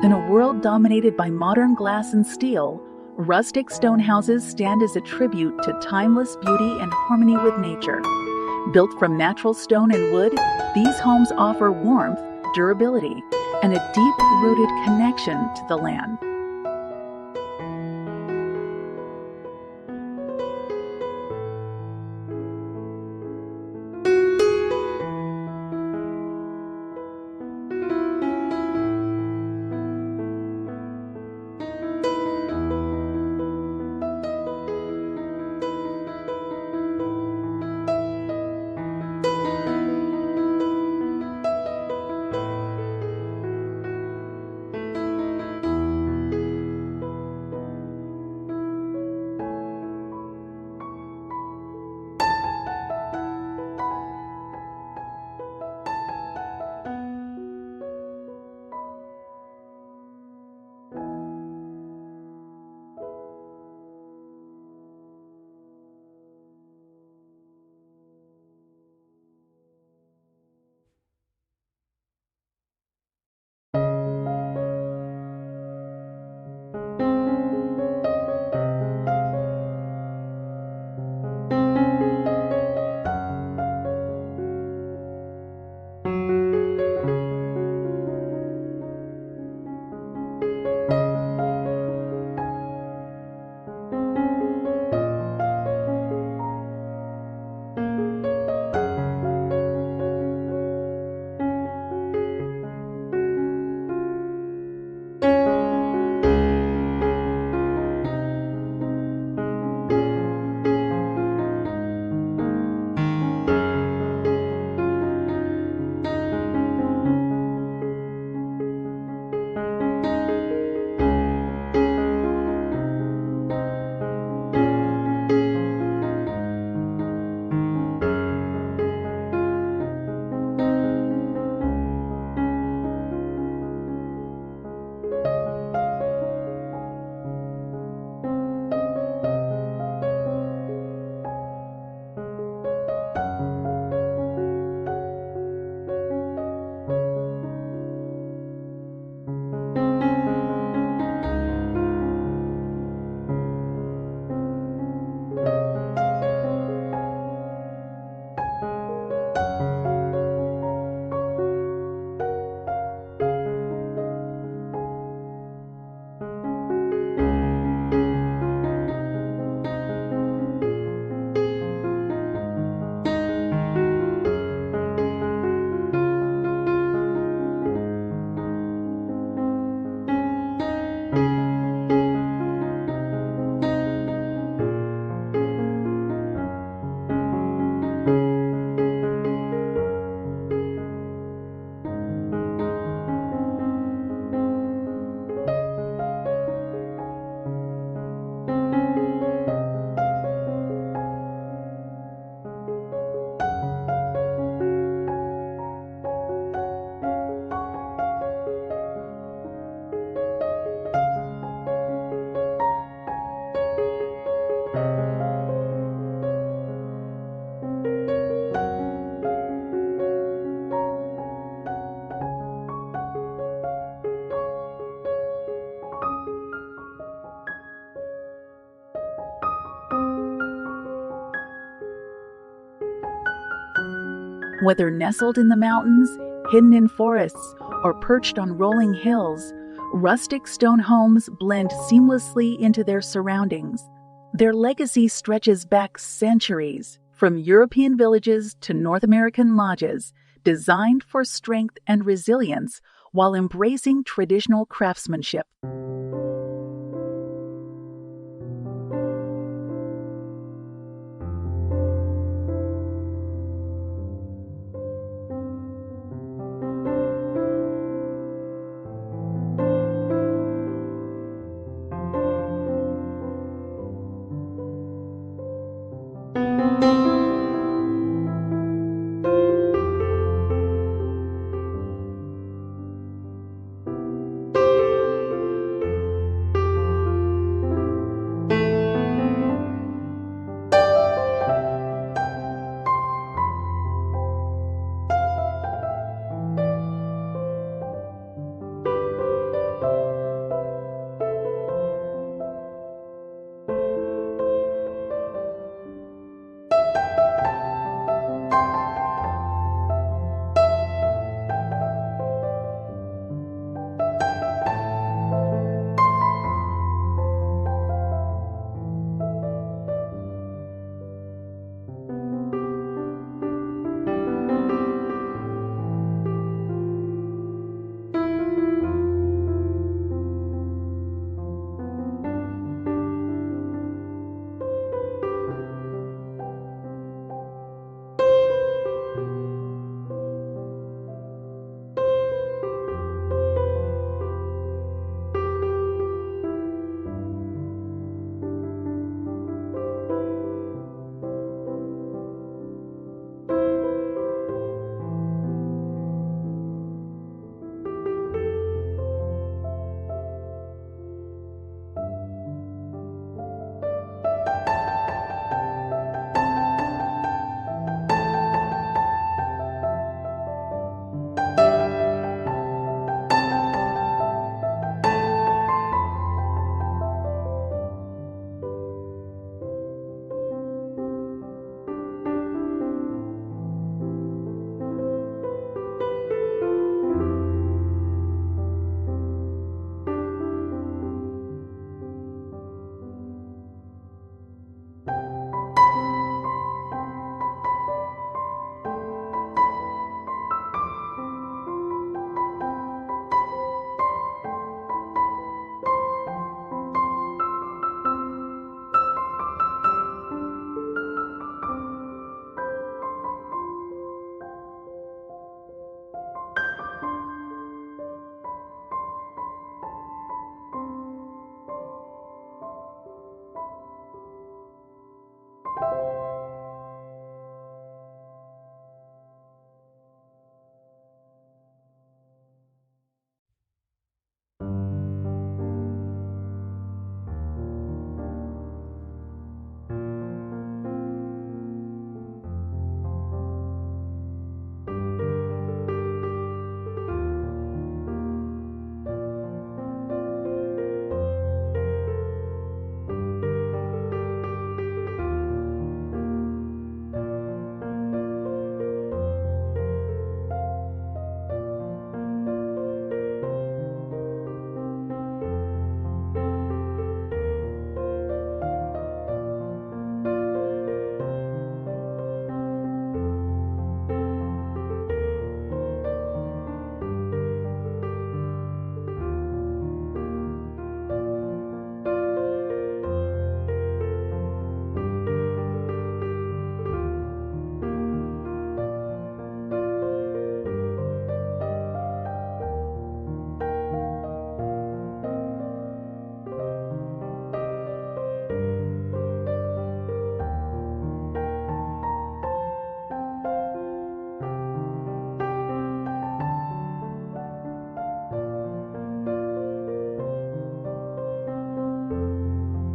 In a world dominated by modern glass and steel, rustic stone houses stand as a tribute to timeless beauty and harmony with nature. Built from natural stone and wood, these homes offer warmth, durability, and a deep-rooted connection to the land. Whether nestled in the mountains, hidden in forests, or perched on rolling hills, rustic stone homes blend seamlessly into their surroundings. Their legacy stretches back centuries, from European villages to North American lodges, designed for strength and resilience while embracing traditional craftsmanship.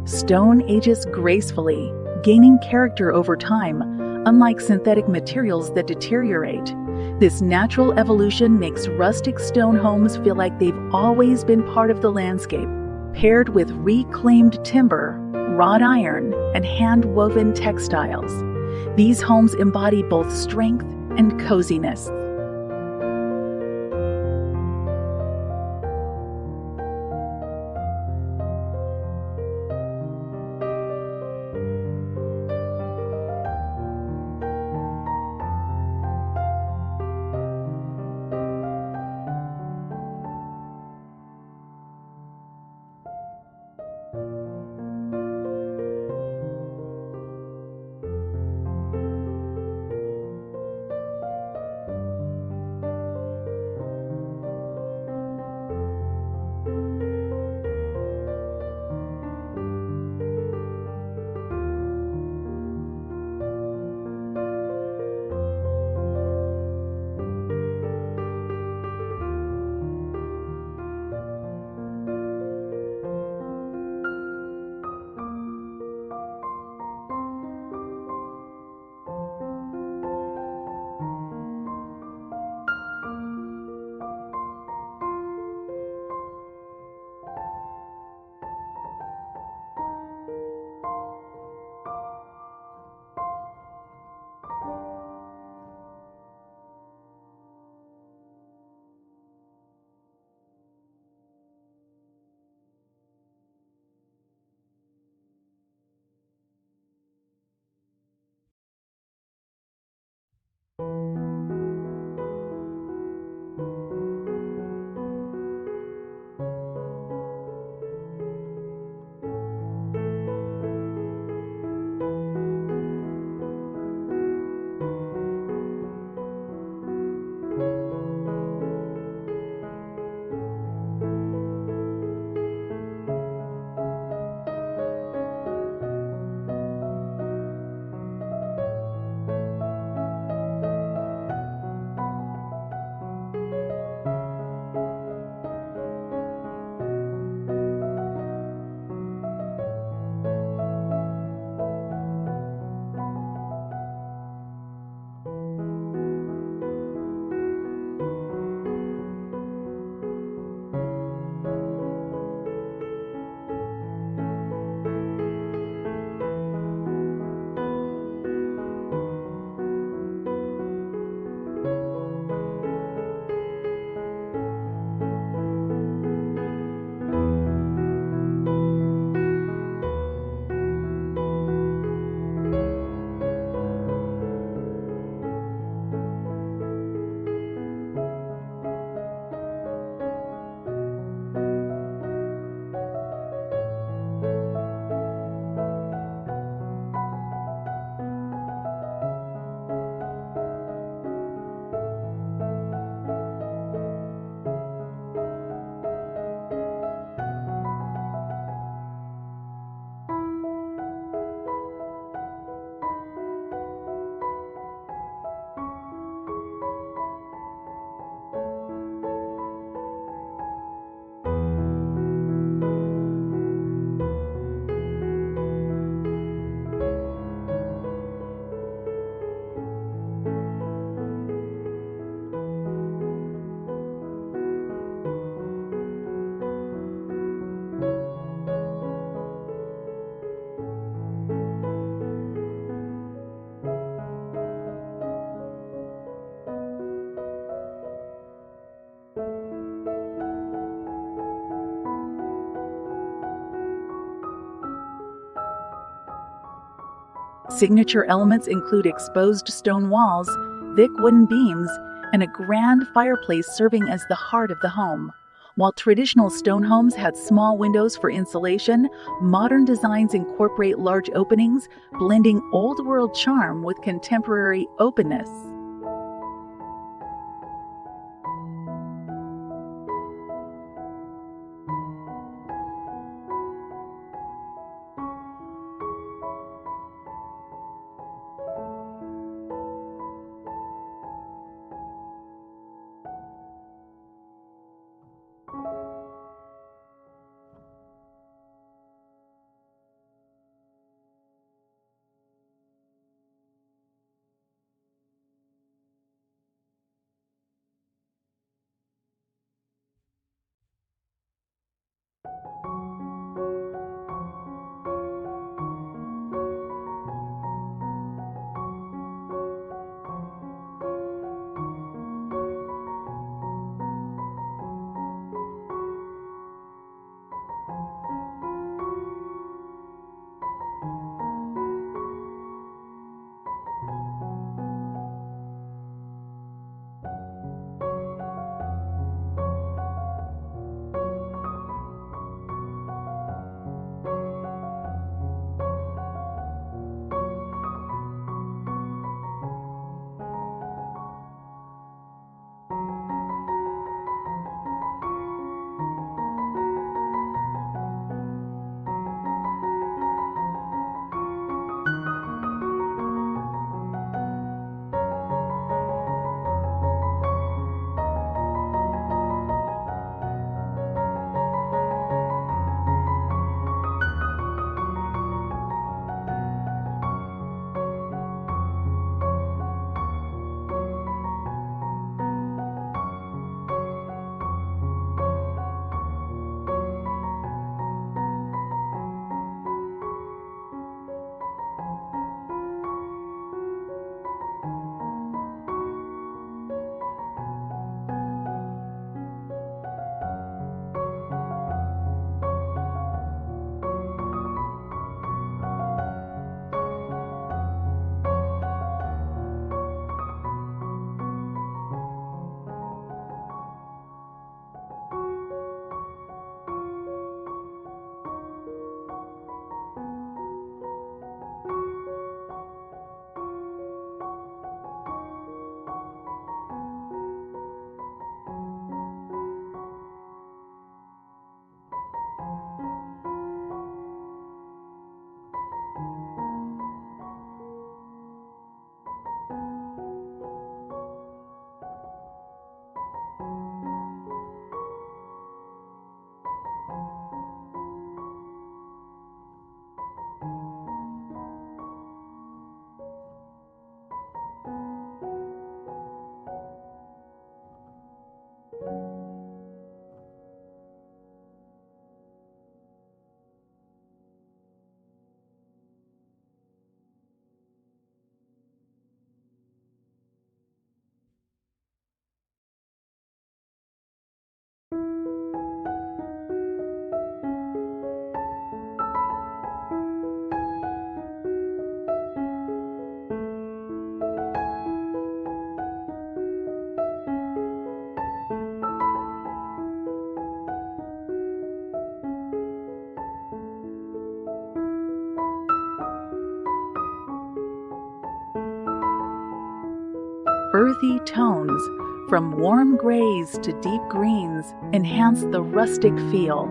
Stone ages gracefully, gaining character over time, unlike synthetic materials that deteriorate. This natural evolution makes rustic stone homes feel like they've always been part of the landscape, paired with reclaimed timber, wrought iron, and hand-woven textiles. These homes embody both strength and coziness. Signature elements include exposed stone walls, thick wooden beams, and a grand fireplace serving as the heart of the home. While traditional stone homes had small windows for insulation, modern designs incorporate large openings, blending old-world charm with contemporary openness. earthy tones, from warm grays to deep greens, enhance the rustic feel.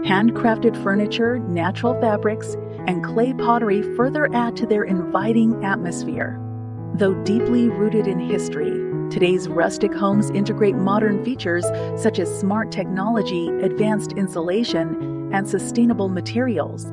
Handcrafted furniture, natural fabrics, and clay pottery further add to their inviting atmosphere. Though deeply rooted in history, today's rustic homes integrate modern features such as smart technology, advanced insulation, and sustainable materials.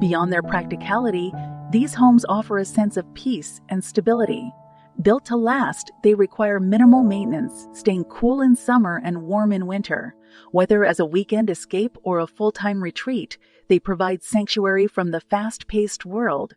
Beyond their practicality, these homes offer a sense of peace and stability. Built to last, they require minimal maintenance, staying cool in summer and warm in winter. Whether as a weekend escape or a full-time retreat, they provide sanctuary from the fast-paced world.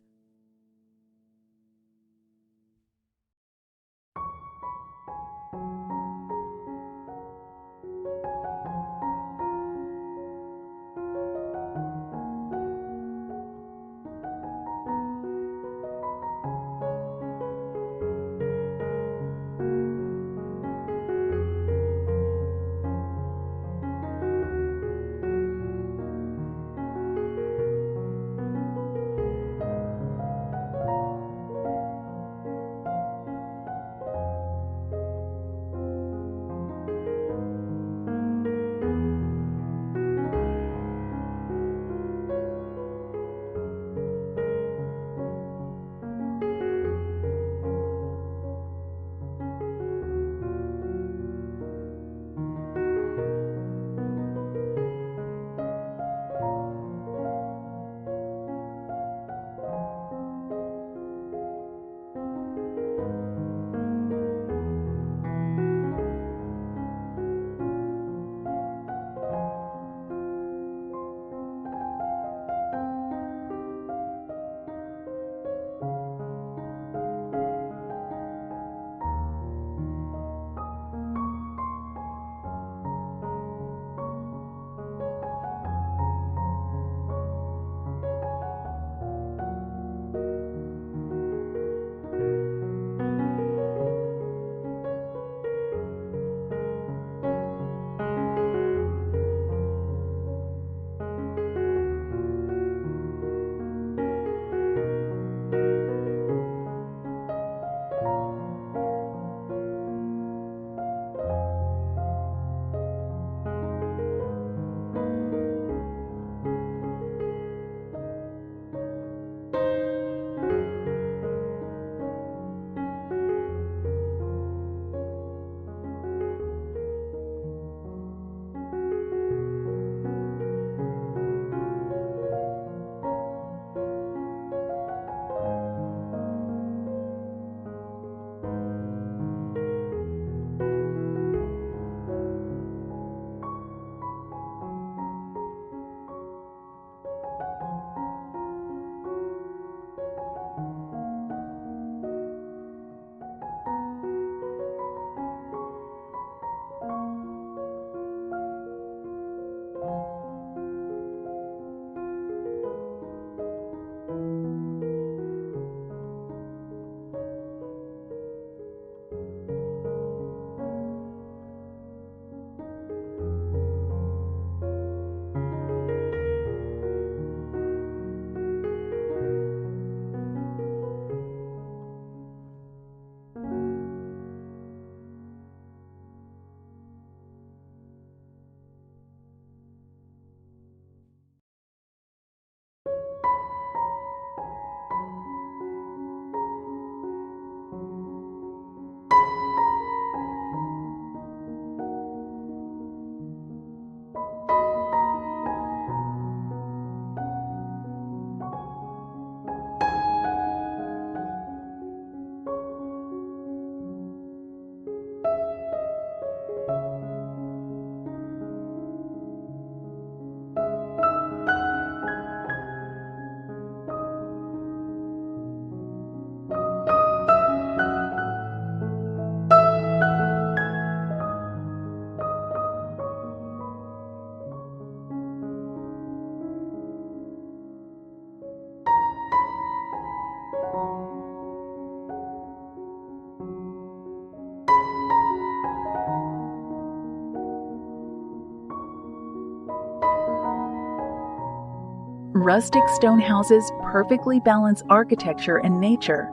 Rustic stone houses perfectly balance architecture and nature,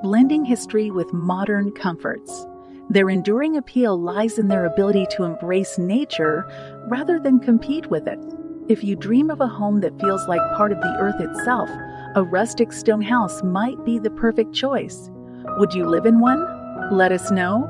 blending history with modern comforts. Their enduring appeal lies in their ability to embrace nature rather than compete with it. If you dream of a home that feels like part of the earth itself, a rustic stone house might be the perfect choice. Would you live in one? Let us know.